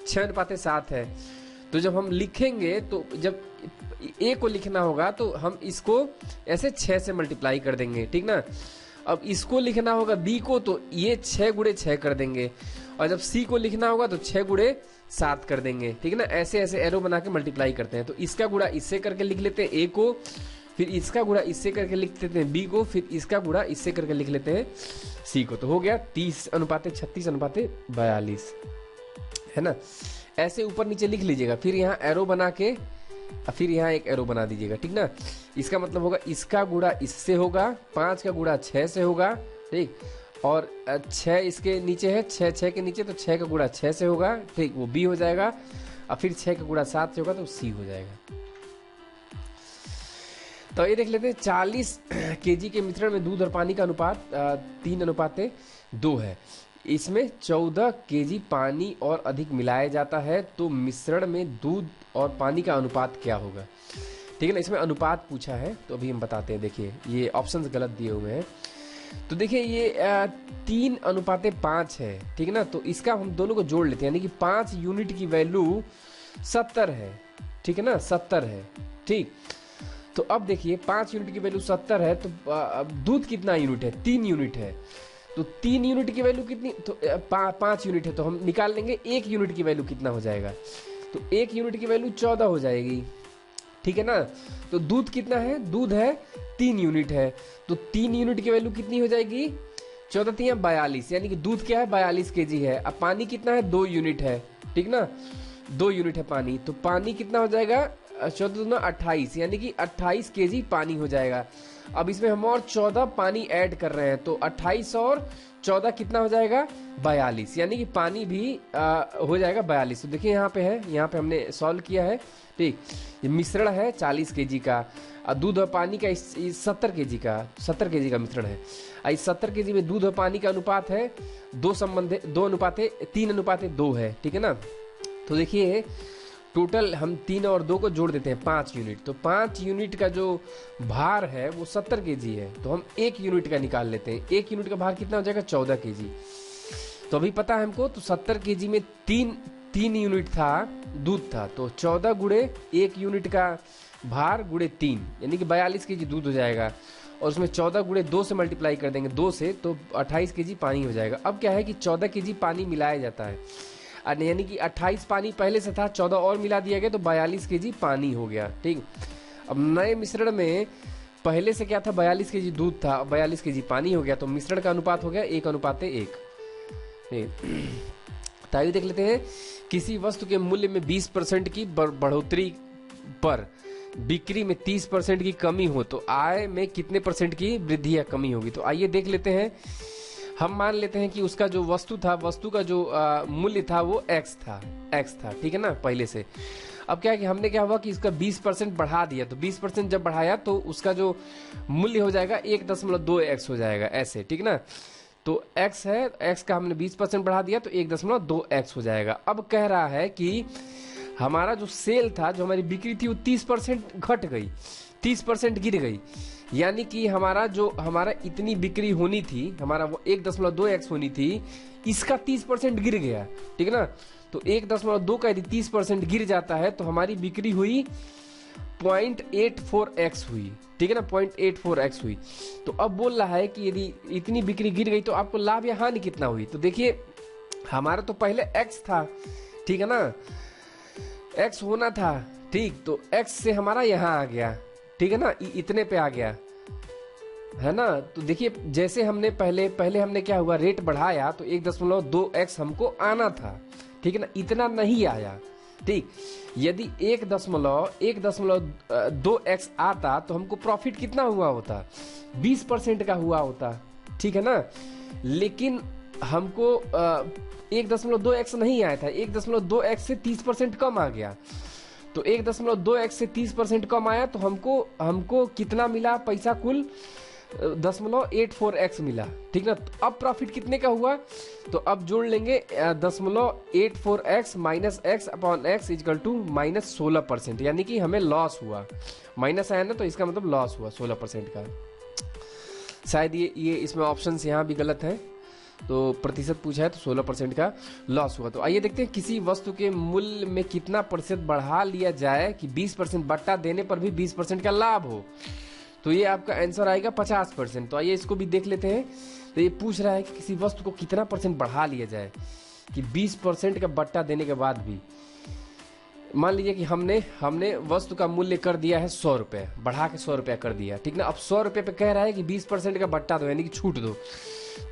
6:7 है। तो जब हम लिखेंगे, तो जब A को लिखना होगा तो हम इसको ऐसे 6 से मल्टीप्लाई कर देंगे, ठीक ना। अब इसको लिखना होगा B को, तो ये 6 गुणे 6 कर देंगे, और जब C को लिखना होगा तो 6 गुणे 7 कर देंगे, ठीक है ना। ऐसे ऐसे एरो बना के मल्टीप्लाई करते हैं। तो इसका गुणा इससे करके लिख लेते हैं A को, फिर इसका गुणा इससे करके लिख लेते हैं B को, फिर इसका गुणा इससे करके लिख लेते हैं C को। तो हो गया 30:36:42, है ना। ऐसे ऊपर नीचे लिख लीजिएगा, फिर यहाँ एरो बना के फिर यहाँ एक एरो बना दीजिएगा, ठीक ना। इसका मतलब होगा इसका गुणा इससे होगा, 5 का गुणा 6 से होगा, ठीक, और 6 इसके नीचे है, 6 के नीचे, तो 6 का गुणा 6 से होगा, ठीक, वो B हो जाएगा, और फिर 6 का गुणा 7 से होगा तो C हो जाएगा। तो ये देख लेते हैं, 40 kg के मिश्रण में दूध और पानी का अनुपात 3:2 है। इसमें 14 kg पानी और अधिक मिलाया जाता है, तो मिश्रण में दूध और पानी का अनुपात क्या होगा, ठीक है ना। इसमें अनुपात पूछा है, तो अभी हम बताते हैं। देखिए ये ऑप्शंस गलत दिए हुए हैं, तो देखिए ये 3:5 है, ठीक है ना। तो इसका हम दोनों को जोड़ लेते हैं, यानी कि 5 यूनिट की वैल्यू 70 है, ठीक है ना, 70 है, ठीक। तो अब देखिए 5 यूनिट की वैल्यू 70 है, तो दूध कितना यूनिट है, 3 यूनिट है, तो 3 यूनिट की वैल्यू कितनी, तो 5 यूनिट है, तो हम निकाल लेंगे 1 यूनिट की वैल्यू कितना हो जाएगा, तो 1 यूनिट की वैल्यू 14 हो जाएगी, ठीक है ना। तो दूध कितना है, दूध है 3 यूनिट है, तो 3 यूनिट की वैल्यू कितनी हो जाएगी, 14 3 42, यानी कि दूध क्या है 42 kg है। अब पानी कितना है, 2 यूनिट है, ठीक ना, 2 यूनिट है पानी, तो पानी कितना हो जाएगा, 14 28, यानी कि 28 kg पानी हो जाएगा। अब इसमें हम और 14 पानी ऐड कर रहे हैं, तो 28 और 14 कितना हो जाएगा, 42, यानी कि पानी भी हो जाएगा 42। तो देखिए यहाँ पे है, यहाँ पे हमने सॉल्व किया है, ठीक। ये मिश्रण है 40 kg का, दूध और पानी का 70 kg का मिश्रण है। इस 70 kg में दूध और पानी का अनुपात है 3:2 है, ठीक है ना। तो देखिए टोटल हम 3 और 2 को जोड़ देते हैं, 5 यूनिट, तो 5 यूनिट का जो भार है वो 70 kg है, तो हम 1 यूनिट का निकाल लेते हैं। 1 यूनिट का भार कितना हो जाएगा, 14 kg। तो अभी पता है हमको, तो 70 kg में 3 यूनिट था, दूध था, तो 14 गुणे 1 यूनिट का भार गुणे 3, यानी कि 42 kg दूध हो जाएगा, और उसमें 14 गुणे 2 से मल्टीप्लाई कर देंगे, 2 से, तो 28 kg पानी हो जाएगा। अब क्या है कि 14 kg पानी मिलाया जाता है, यानी कि 28 पानी पहले से था, 14 और मिला दिया गया, तो 42 kg पानी हो गया, ठीक। अब नए मिश्रण में पहले से क्या था, 42 kg दूध था, 42 kg पानी हो गया, तो मिश्रण का अनुपात हो गया 1:1। तो देख लेते हैं, किसी वस्तु के मूल्य में 20% की बढ़ोतरी पर बिक्री में 30% की कमी हो तो आय में कितने परसेंट की वृद्धि या कमी होगी। तो आइए देख लेते हैं। हम मान लेते हैं कि उसका जो वस्तु था, वस्तु का जो मूल्य था वो x था, ठीक है ना, पहले से। अब क्या है कि हमने क्या हुआ कि इसका 20% बढ़ा दिया, तो 20% जब बढ़ाया तो उसका जो मूल्य हो जाएगा 1.2x हो जाएगा, ऐसे, ठीक ना। तो x है, x का हमने 20% बढ़ा दिया तो 1.2x हो जाएगा। अब कह रहा है कि हमारा जो सेल था, जो हमारी बिक्री थी वो 30% घट गई, 30% गिर गई। यानी कि हमारा इतनी बिक्री होनी थी, हमारा वो 1.2x होनी थी, इसका 30% गिर गया, ठीक है ना। तो 1.2 का यदि 30% गिर जाता है तो हमारी बिक्री हुई 0.84x हुई, ठीक है ना, 0.84x हुई। तो अब बोल रहा है कि यदि इतनी बिक्री गिर गई तो आपको लाभ या हानि कितना हुई। तो देखिए हमारा तो पहले x था, ठीक है ना, x होना था, ठीक। तो x से हमारा यहाँ आ गया, ठीक है ना, इतने पे आ गया, है ना। तो देखिए जैसे हमने पहले हमने क्या हुआ, रेट बढ़ाया तो 1.2x हमको आना था, ठीक है ना, इतना नहीं आया, ठीक। यदि 1.2x आता तो हमको प्रॉफिट कितना हुआ होता, 20% का हुआ होता, ठीक है ना। लेकिन हमको 1.2x नहीं आया था, 1.2x से 30% कम आ गया। तो 1.2x से 30% कम आया तो हमको कितना मिला पैसा, कुल 0.84x मिला, ठीक ना। तो अब प्रॉफिट कितने का हुआ, तो अब जोड़ लेंगे 0.84x minus x upon x equal to minus 16%, यानी कि हमें लॉस हुआ, माइनस आया ना तो इसका मतलब लॉस हुआ 16% का। शायद ये इसमें ऑप्शन यहाँ भी गलत है, तो प्रतिशत पूछा है तो 16% का लॉस हुआ। तो आइए देखते हैं किसी वस्तु के मूल्य में कितना प्रतिशत बढ़ा लिया जाए कि 20% बट्टा देने पर भी 20% का लाभ हो। तो ये आपका आंसर आएगा 50%। तो आइए इसको भी देख लेते हैं। तो ये पूछ रहा है कि किसी वस्तु को कितना परसेंट बढ़ा लिया जाए कि 20% का बट्टा देने के बाद भी। मान लीजिए कि हमने वस्तु का मूल्य कर दिया है 100 रुपये, बढ़ा के 100 रुपया कर दिया, ठीक ना। अब 100 रुपये पे कह रहा है कि 20% का बट्टा दो, यानी कि छूट दो।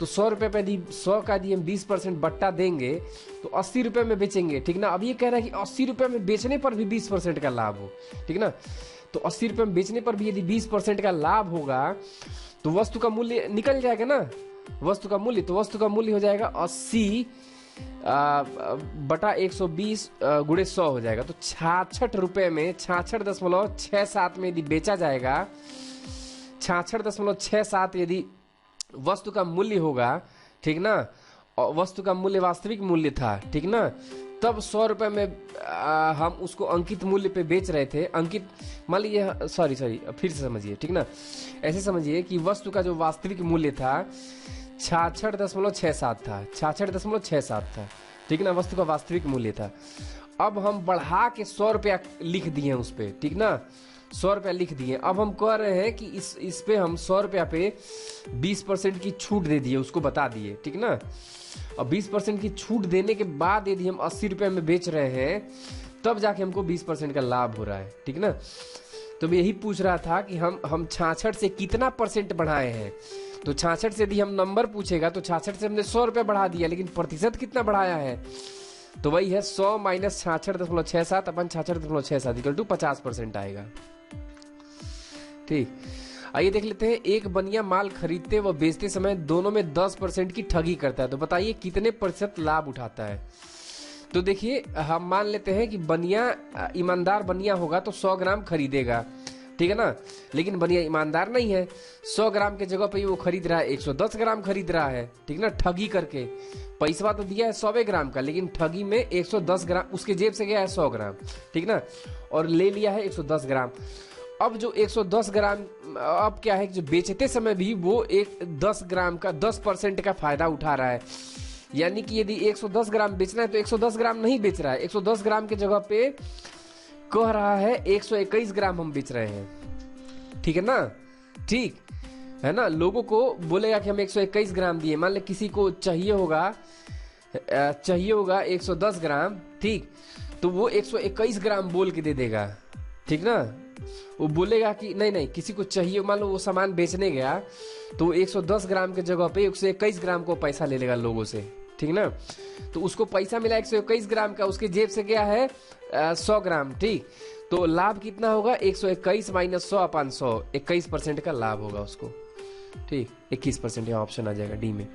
तो 100 रुपये पे यदि 100 का यदि हम 20% बट्टा देंगे तो 80 रुपये में बेचेंगे, ठीक ना। अब ये कह रहा है कि 80 रुपये में बेचने पर भी 20% का लाभ हो, ठीक ना। तो 80 रुपये में बेचने पर भी यदि 20% का लाभ होगा तो वस्तु का मूल्य निकल जाएगा ना, वस्तु का मूल्य। तो वस्तु का मूल्य हो जाएगा 80 बटा 120 गुणे 100 हो जाएगा। तो 66 रुपये में 66.67 में यदि बेचा जाएगा, 66.67 यदि वस्तु का मूल्य होगा, ठीक ना, और वस्तु का मूल्य वास्तविक मूल्य था, ठीक ना, तब 100 रुपये में हम उसको अंकित मूल्य पे बेच रहे थे। अंकित मान लीजिए, सॉरी फिर से समझिए, ठीक ना, ऐसे समझिए कि वस्तु का जो वास्तविक मूल्य था 66.67 था, 66.67 था, ठीक ना, वस्तु का वास्तविक मूल्य था। अब हम बढ़ा के 100 रुपया लिख दिए उस पे, ठीक ना, 100 रुपया लिख दिए। अब हम कह रहे हैं कि इस पे हम 100 रुपया पे 20% की छूट दे दिए, उसको बता दिए, ठीक ना। और 20% की छूट देने के बाद यदि हम 80 रुपये में बेच रहे हैं तब जाके हमको 20% का लाभ हो रहा है, ठीक ना। तो मैं यही पूछ रहा था कि हम 66 से कितना परसेंट बढ़ाए हैं। तो 66 से यदि हम नंबर पूछेगा तो 66 से हमने 100 रुपये बढ़ा दिया, लेकिन प्रतिशत कितना बढ़ाया है, तो वही है 100 माइनस 66.67 अपन 66.67 इक्वल टू 50% आएगा, ठीक। आइए देख लेते हैं। एक बनिया माल खरीदते व बेचते समय दोनों में 10% की ठगी करता है, तो बताइए कितने प्रतिशत लाभ उठाता है। तो देखिए हम मान लेते हैं कि बनिया ईमानदार बनिया होगा तो 100 ग्राम खरीदेगा, ठीक है ना, लेकिन बनिया ईमानदार नहीं है, 100 ग्राम के जगह पे वो खरीद रहा है 110 ग्राम खरीद रहा है, ठीक ना, ठगी करके। पैसा तो दिया है 100 ग्राम का, लेकिन ठगी में 110 ग्राम उसके जेब से गया है 100 ग्राम, ठीक ना, और ले लिया है 110 ग्राम। अब जो 110 ग्राम, अब क्या है कि जो बेचते समय भी वो 10 ग्राम का 10% का फायदा उठा रहा है। यानी कि यदि 110 ग्राम बेचना है तो 110 ग्राम नहीं बेच रहा है, 110 ग्राम के जगह पे कह रहा है 121 ग्राम हम बेच रहे हैं, ठीक है ना, ठीक है ना। लोगों को बोलेगा कि हम 121 ग्राम दिए, मान ले किसी को चाहिए होगा 110 ग्राम, ठीक, तो वो 121 ग्राम बोल के दे देगा, ठीक ना। वो बोलेगा कि नहीं किसी को चाहिए, मान लो वो सामान बेचने गया तो 110 ग्राम के जगह पे 121 ग्राम को पैसा ले लेगा लोगों से, ठीक ना। तो उसको पैसा मिला 121 ग्राम का, उसके जेब से गया है 100 ग्राम, ठीक। तो लाभ कितना होगा, 121 माइनस 100 अपान 100, 21% का लाभ होगा उसको। ठीक, 21% यहाँ ऑप्शन आ जाएगा डी में।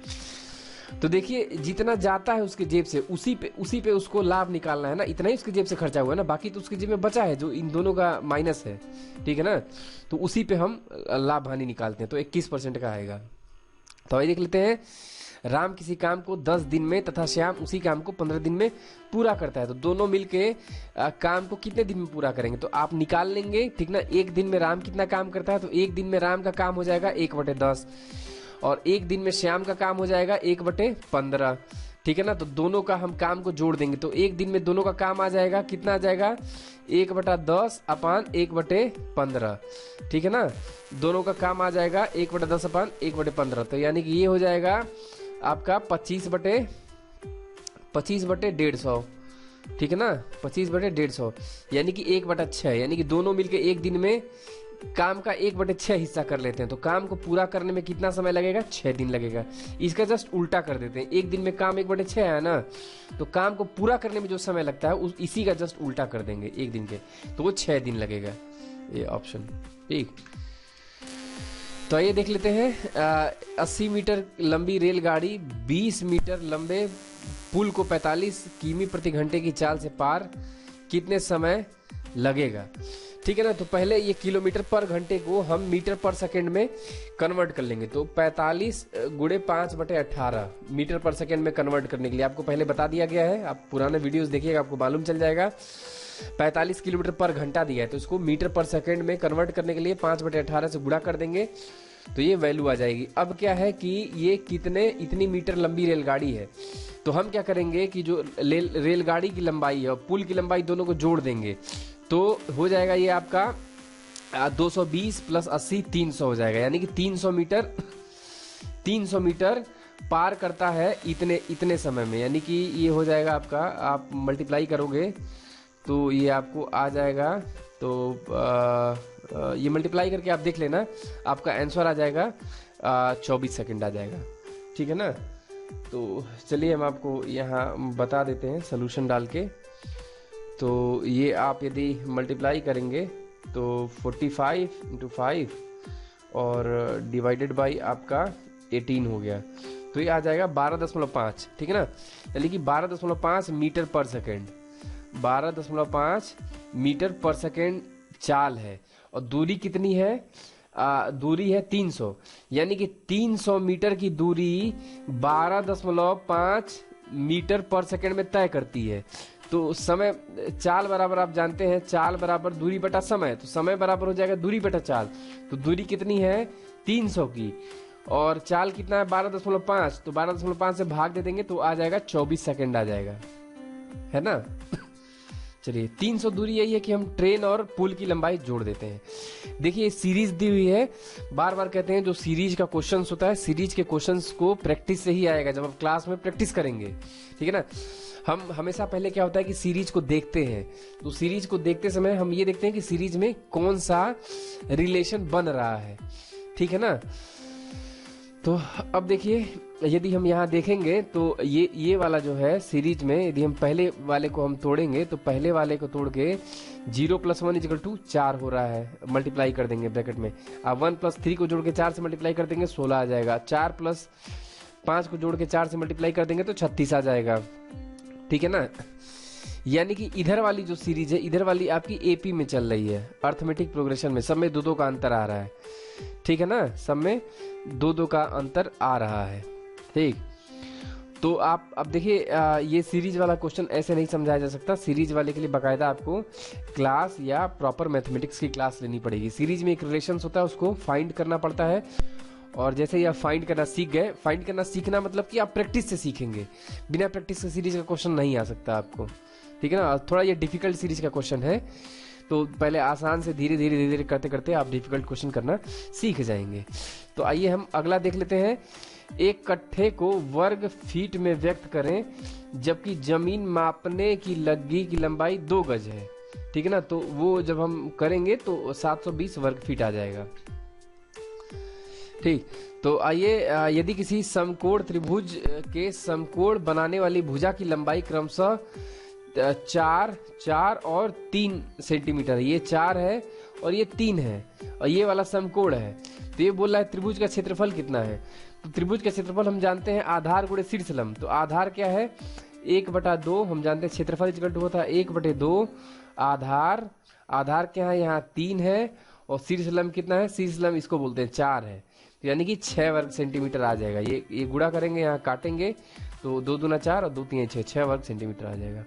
तो देखिए जितना जाता है उसके जेब से उसी पे उसको लाभ निकालना है ना, इतना ही उसके जेब से खर्चा हुआ है ना, बाकी तो उसके जेब में बचा है जो इन दोनों का माइनस है। ठीक है ना, तो उसी पे हम लाभ हानि निकालते हैं, तो 21% का आएगा। तो आइए देख लेते हैं, राम किसी काम को 10 दिन में तथा श्याम उसी काम को 15 दिन में पूरा करता है, तो दोनों मिलके काम को कितने दिन में पूरा करेंगे, तो आप निकाल लेंगे। ठीक ना, एक दिन में राम कितना काम करता है, तो एक दिन में राम का काम हो जाएगा 1/10, और एक दिन में श्याम का काम हो जाएगा 1/15। ठीक है ना, तो दोनों का हम काम को जोड़ देंगे, तो एक दिन में दोनों का काम आ जाएगा, कितना आ जाएगा, 1/10 अपान 1/15। ठीक है ना, दोनों का काम आ जाएगा 1/10 अपान 1/15, तो यानी कि ये हो जाएगा आपका 25/150। ठीक है ना, 25/150, यानी कि 1/6, यानी कि दोनों मिलके एक दिन में काम का 1/6 हिस्सा कर लेते हैं, तो काम को पूरा करने में कितना समय लगेगा, 6 दिन लगेगा। इसका जस्ट उल्टा कर देते हैं, एक दिन में काम 1/6 है ना, तो काम को पूरा करने में जो समय लगता है इसी का जस्ट उल्टा कर देंगे एक दिन के, तो वो 6 दिन लगेगा, ये ऑप्शन। ठीक, तो ये देख लेते हैं, 80 मीटर लंबी रेलगाड़ी 20 मीटर लंबे पुल को 45 किमी प्रति घंटे की चाल से पार कितने समय लगेगा। ठीक है ना, तो पहले ये किलोमीटर पर घंटे को हम मीटर पर सेकंड में कन्वर्ट कर लेंगे, तो 45 गुणे 5/18 मीटर पर सेकंड में कन्वर्ट करने के लिए आपको पहले बता दिया गया है, आप पुराने वीडियोस देखिएगा आपको मालूम चल जाएगा। 45 किलोमीटर पर घंटा दिया है, तो इसको मीटर पर सेकंड में कन्वर्ट करने के लिए 5/18 से गुणा कर देंगे, तो ये वैल्यू आ जाएगी। अब क्या है कि ये इतनी मीटर लंबी रेलगाड़ी है, तो हम क्या करेंगे कि जो रेलगाड़ी की लंबाई है और पुल की लंबाई दोनों को जोड़ देंगे, तो हो जाएगा ये आपका 220 + 80 300 हो जाएगा, यानी कि 300 मीटर पार करता है इतने समय में, यानी कि ये हो जाएगा आपका, आप मल्टीप्लाई करोगे तो ये आपको आ जाएगा, तो ये मल्टीप्लाई करके आप देख लेना, आपका आंसर आ जाएगा 24 सेकंड आ जाएगा। ठीक है ना, तो चलिए हम आपको यहाँ बता देते हैं सलूशन डाल के। तो ये आप यदि मल्टीप्लाई करेंगे तो 45 × 5 और डिवाइडेड बाई आपका 18 हो गया, तो ये आ जाएगा 12.5। ठीक है ना, यानी कि 12.5 मीटर पर सेकेंड, 12.5 मीटर पर सेकेंड चाल है, और दूरी कितनी है, दूरी है 300, यानी कि 300 मीटर की दूरी 12.5 मीटर पर सेकेंड में तय करती है। तो समय, चाल बराबर आप जानते हैं, चाल बराबर दूरी बटा समय, तो समय बराबर हो जाएगा दूरी बटा चाल, तो दूरी कितनी है 300 की, और चाल कितना है 12.5, तो 12.5 से भाग दे देंगे तो आ जाएगा 24 सेकंड आ जाएगा, है ना। चलिए 300 दूरी यही है कि हम ट्रेन और पुल की लंबाई जोड़ देते हैं। देखिए सीरीज दी हुई है, बार बार कहते हैं जो सीरीज का क्वेश्चंस होता है, सीरीज के क्वेश्चंस को प्रैक्टिस से ही आएगा, जब आप क्लास में प्रैक्टिस करेंगे। ठीक है ना, हम हमेशा पहले क्या होता है कि सीरीज को देखते हैं, तो सीरीज को देखते समय हम ये देखते हैं कि सीरीज में कौन सा रिलेशन बन रहा है। ठीक है ना, तो अब देखिए यदि हम यहाँ देखेंगे तो ये वाला जो है सीरीज में, यदि हम पहले वाले को हम तोड़ेंगे तो पहले वाले को तोड़ के 0 + 1 = 4 हो रहा है, मल्टीप्लाई कर देंगे ब्रैकेट में, अब 1 + 3 को जोड़ के 4 से मल्टीप्लाई कर देंगे 16 आ जाएगा, 4 + 5 को जोड़ के 4 से मल्टीप्लाई कर देंगे तो 36 आ जाएगा। ठीक है ना, यानी कि इधर वाली जो सीरीज है, इधर वाली आपकी एपी में चल रही है, अर्थमेटिक प्रोग्रेशन में, सब में 2-2 का अंतर आ रहा है। ठीक है ना, सब में 2-2 का अंतर आ रहा है। ठीक, तो आप अब देखिए ये सीरीज वाला क्वेश्चन ऐसे नहीं समझाया जा सकता, सीरीज वाले के लिए बाकायदा आपको क्लास या प्रॉपर मैथमेटिक्स की क्लास लेनी पड़ेगी। सीरीज में एक रिलेशन होता है, उसको फाइंड करना पड़ता है, और जैसे ही आप फाइंड करना सीख गए, फाइंड करना सीखना मतलब कि आप प्रैक्टिस से सीखेंगे, बिना प्रैक्टिस से सीरीज का क्वेश्चन नहीं आ सकता आपको। ठीक है ना, थोड़ा ये डिफिकल्ट सीरीज का क्वेश्चन है, तो पहले आसान से धीरे धीरे करते करते आप डिफिकल्ट क्वेश्चन करना सीख जाएंगे। तो आइए हम अगला देख लेते हैं, एक कट्ठे को वर्ग फीट में व्यक्त करें जबकि जमीन मापने की लग्गी की लंबाई 2 गज है। ठीक है ना, तो वो जब हम करेंगे तो 720 वर्ग फीट आ जाएगा। ठीक, तो आइए यदि किसी समकोण त्रिभुज के समकोण बनाने वाली भुजा की लंबाई क्रमशः 4 और 3 सेंटीमीटर, ये 4 है और ये 3 है और ये वाला समकोण है। तो ये बोल रहा है त्रिभुज का क्षेत्रफल कितना है। तो त्रिभुज का क्षेत्रफल हम जानते हैं आधार गुणे शीर्षलंब। तो आधार क्या है 1/2, हम जानते हैं क्षेत्रफल इक्वल टू होता है 1/2 आधार। आधार क्या है यहाँ 3 है और शीर्षलंब कितना है, शीर्षलंब इसको बोलते हैं 4 है, तो यानी कि 6 वर्ग सेंटीमीटर आ जाएगा। ये गुणा करेंगे, यहाँ काटेंगे तो 2 दूना 4 और 2 3 6, 6 वर्ग सेंटीमीटर आ जाएगा।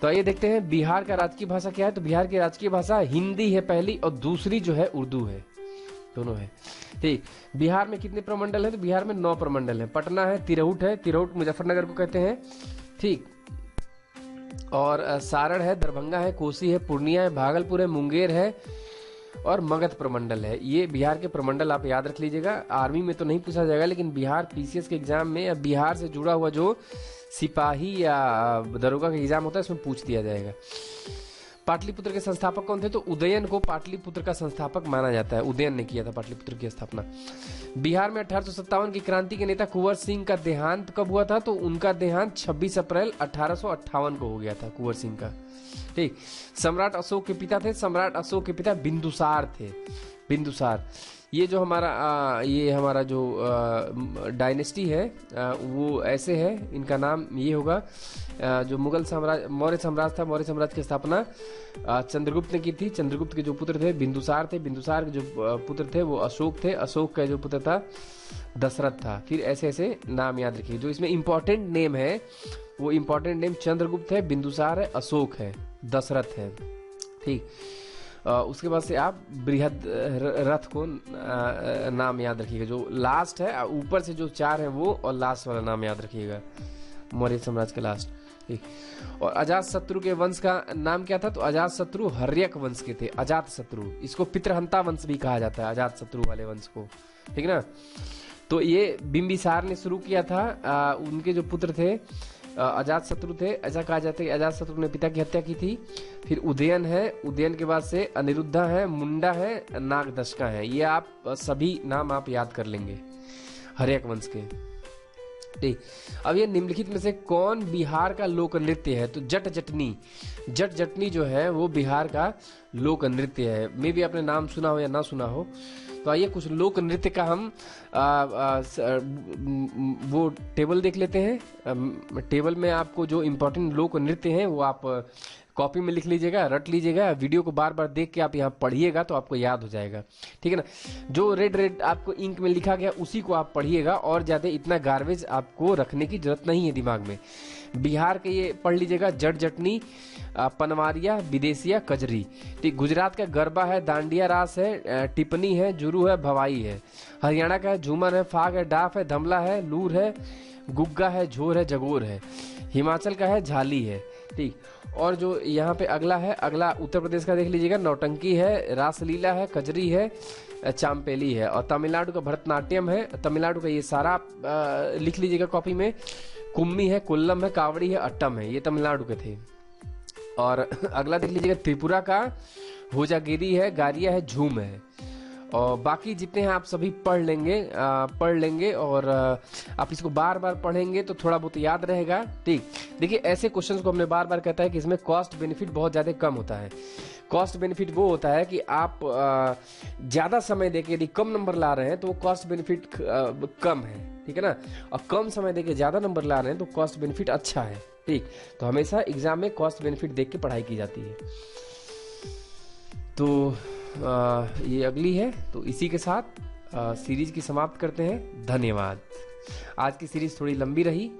तो आइए देखते हैं बिहार का राजकीय भाषा क्या है। तो बिहार की राजकीय भाषा हिंदी है पहली और दूसरी जो है उर्दू है, दोनों है। ठीक, बिहार में कितने प्रमंडल है, तो बिहार में 9 प्रमंडल है। पटना है, तिरहुट है, तिरहुट मुजफ्फरनगर को कहते हैं, ठीक, और सारण है, दरभंगा है, कोसी है, पूर्णिया है, भागलपुर है, मुंगेर है और मगध प्रमंडल है। ये बिहार के प्रमंडल आप याद रख लीजिएगा। आर्मी में तो नहीं पूछा जाएगा, लेकिन बिहार पीसीएस के एग्जाम में या बिहार से जुड़ा हुआ जो सिपाही या दरोगा का एग्जाम होता है उसमें पूछ दिया जाएगा। पाटलिपुत्र के संस्थापक कौन थे, तो उदयन को पाटलिपुत्र का संस्थापक माना जाता है। उदयन ने किया था पाटलिपुत्र की स्थापना। बिहार में 1857 की क्रांति के नेता कुंवर सिंह का देहांत कब हुआ था, तो उनका देहांत 26 अप्रैल 1858 को हो गया था कुंवर सिंह का। ठीक, सम्राट अशोक के पिता थे, सम्राट अशोक के पिता बिंदुसार थे। बिंदुसार, ये जो हमारा जो डायनेस्टी है वो ऐसे है, इनका नाम ये होगा। जो मुगल साम्राज्य मौर्य साम्राज्य था, मौर्य साम्राज्य की स्थापना चंद्रगुप्त ने की थी। चंद्रगुप्त के जो पुत्र थे बिंदुसार थे, बिंदुसार के जो पुत्र थे वो अशोक थे, अशोक का जो पुत्र था दशरथ था। फिर ऐसे ऐसे नाम याद रखिए। जो इसमें इंपॉर्टेंट नेम है वो इंपॉर्टेंट नेम चंद्रगुप्त है, बिंदुसार है, अशोक है, दशरथ है। ठीक, उसके बाद से आप बृहद रथ को नाम याद रखिएगा। जो लास्ट है, ऊपर से जो 4 है वो, और लास्ट वाला नाम याद रखिएगा, मौर्य साम्राज्य का लास्ट। ठीक, और अजात शत्रु के वंश का नाम क्या था, तो अजात शत्रु हर्यक वंश के थे। अजात शत्रु, इसको पितृहंता वंश भी कहा जाता है, अजात शत्रु वाले वंश को, ठीक ना। तो ये बिंबिसार ने शुरू किया था। उनके जो पुत्र थे अजात शत्रु थे, ऐसा कहा जाता है कि अजात शत्रु ने पिता की हत्या की थी। फिर उदयन है, उदयन के बाद से अनिरुद्धा है, मुंडा है, नागदशका है। ये आप सभी नाम आप याद कर लेंगे हर्यक वंश के। ठीक, अब ये निम्नलिखित में से कौन बिहार का लोक नृत्य है, तो जट जटनी। जट जटनी जो है वो बिहार का लोक नृत्य है। मे भी आपने नाम सुना हो या ना सुना हो। तो आइए कुछ लोक नृत्य का हम वो टेबल देख लेते हैं। टेबल में आपको जो इम्पोर्टेंट लोक नृत्य हैं वो आप कॉपी में लिख लीजिएगा, रट लीजिएगा। वीडियो को बार बार देख के आप यहाँ पढ़िएगा तो आपको याद हो जाएगा, ठीक है ना। जो रेड आपको इंक में लिखा गया उसी को आप पढ़िएगा, और ज्यादा इतना गार्बेज आपको रखने की जरूरत नहीं है दिमाग में। बिहार के ये पढ़ लीजिएगा, जट जटनी, पनवारिया, विदेशिया, कजरी। ठीक, गुजरात का गरबा है, दांडिया रास है, टिप्पणी है, जुरू है, भवाई है। हरियाणा का है झूमर है, फाग है, डाफ है, धमला है, लूर है, गुग्गा है, झोर है, जगोर है। हिमाचल का है झाली है। ठीक, और जो यहाँ पे अगला है, अगला उत्तर प्रदेश का देख लीजिएगा, नौटंकी है, रासलीला है, कजरी है, चांपेली है। और तमिलनाडु का भरतनाट्यम है। तमिलनाडु का ये सारा लिख लीजिएगा कॉपी में। कुम्मी है, कोल्लम है, कावड़ी है, अट्टम है। ये तमिलनाडु के थे। और अगला देख लीजिएगा त्रिपुरा का होजागिरी है, गारिया है, झूम है। और बाकी जितने हैं आप सभी पढ़ लेंगे और आप इसको बार बार पढ़ेंगे तो थोड़ा बहुत याद रहेगा। ठीक, देखिए ऐसे क्वेश्चंस को हमने बार बार कहता है कि इसमें कॉस्ट बेनिफिट बहुत ज्यादा कम होता है। कॉस्ट बेनिफिट वो होता है कि आप ज्यादा समय देके यदि कम नंबर ला रहे हैं तो वो कॉस्ट बेनिफिट कम है, ठीक है ना। और कम समय देके ज्यादा नंबर ला रहे हैं तो कॉस्ट बेनिफिट अच्छा है। ठीक, तो हमेशा एग्जाम में कॉस्ट बेनिफिट देख के पढ़ाई की जाती है। तो ये अगली है। तो इसी के साथ सीरीज की समाप्त करते हैं। धन्यवाद। आज की सीरीज थोड़ी लंबी रही।